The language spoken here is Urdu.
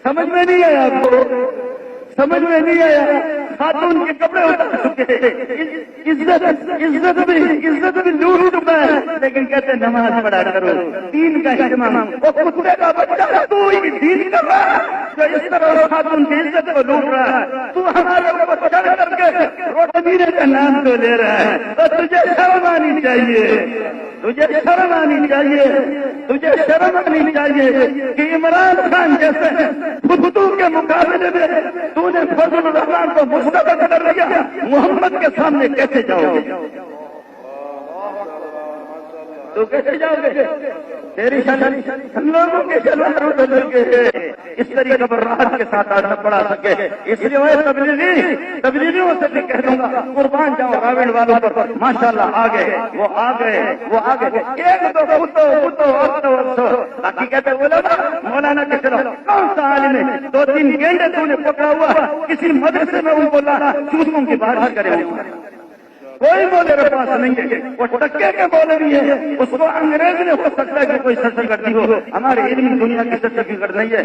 سمجھ میں نہیں آیا آپ کو؟ سمجھ میں نہیں آیا؟ خاتون کے کپڑے اتار چکے، عزت بھی لوٹ چکا ہے، لیکن کہتے نماز پڑھا کرو، دین کا اہتمام۔ وہ کتے کا بچہ تو ہی دین کر رہا ہے جو اس طرح خاتون کی عزت کو لوٹ رہا ہے، تو ہمارے اوپر چڑھ کر کے روٹی کا نام تو لے رہا ہے، تو تجھے شرم آنی چاہیے، تجھے شرم آنی چاہیے، تجھے شرم آنی چاہیے کہ عمران خان جیسے خودتو کے مقابلے میں تو نے فضل الرحمان کو مسترد کر لیا، محمد کے سامنے کیسے جاؤ گے؟ تو کیسے جاؤ گے؟ تیری لوگوں کے شلواروں بدل کے اس طریقے پر راحت کے ساتھ آنا پڑا سکے، اس لیے میں تبلیغیوں سے بھی کہہ دوں گا قربان جاؤ راوڑ والوں پر، ماشاءاللہ آ گئے، وہ آ گئے، ایک دو باقی کہتے بولو مولانا کے چلو کون سا عالم ہے 2-3 گینڈے تو نے پکڑا ہوا کسی مدرسے میں ان کو لا چوسوں کی بارش کرے، کوئی مولے کے پاس نہیں ہے، وہ ٹکے کے مولے بھی ہے، اس کو انگریز نے ہو سکتا ہے کہ کوئی سرٹیفکیٹ دی ہو، ہماری علمی دنیا کی سرٹیفکیٹ نہیں ہے۔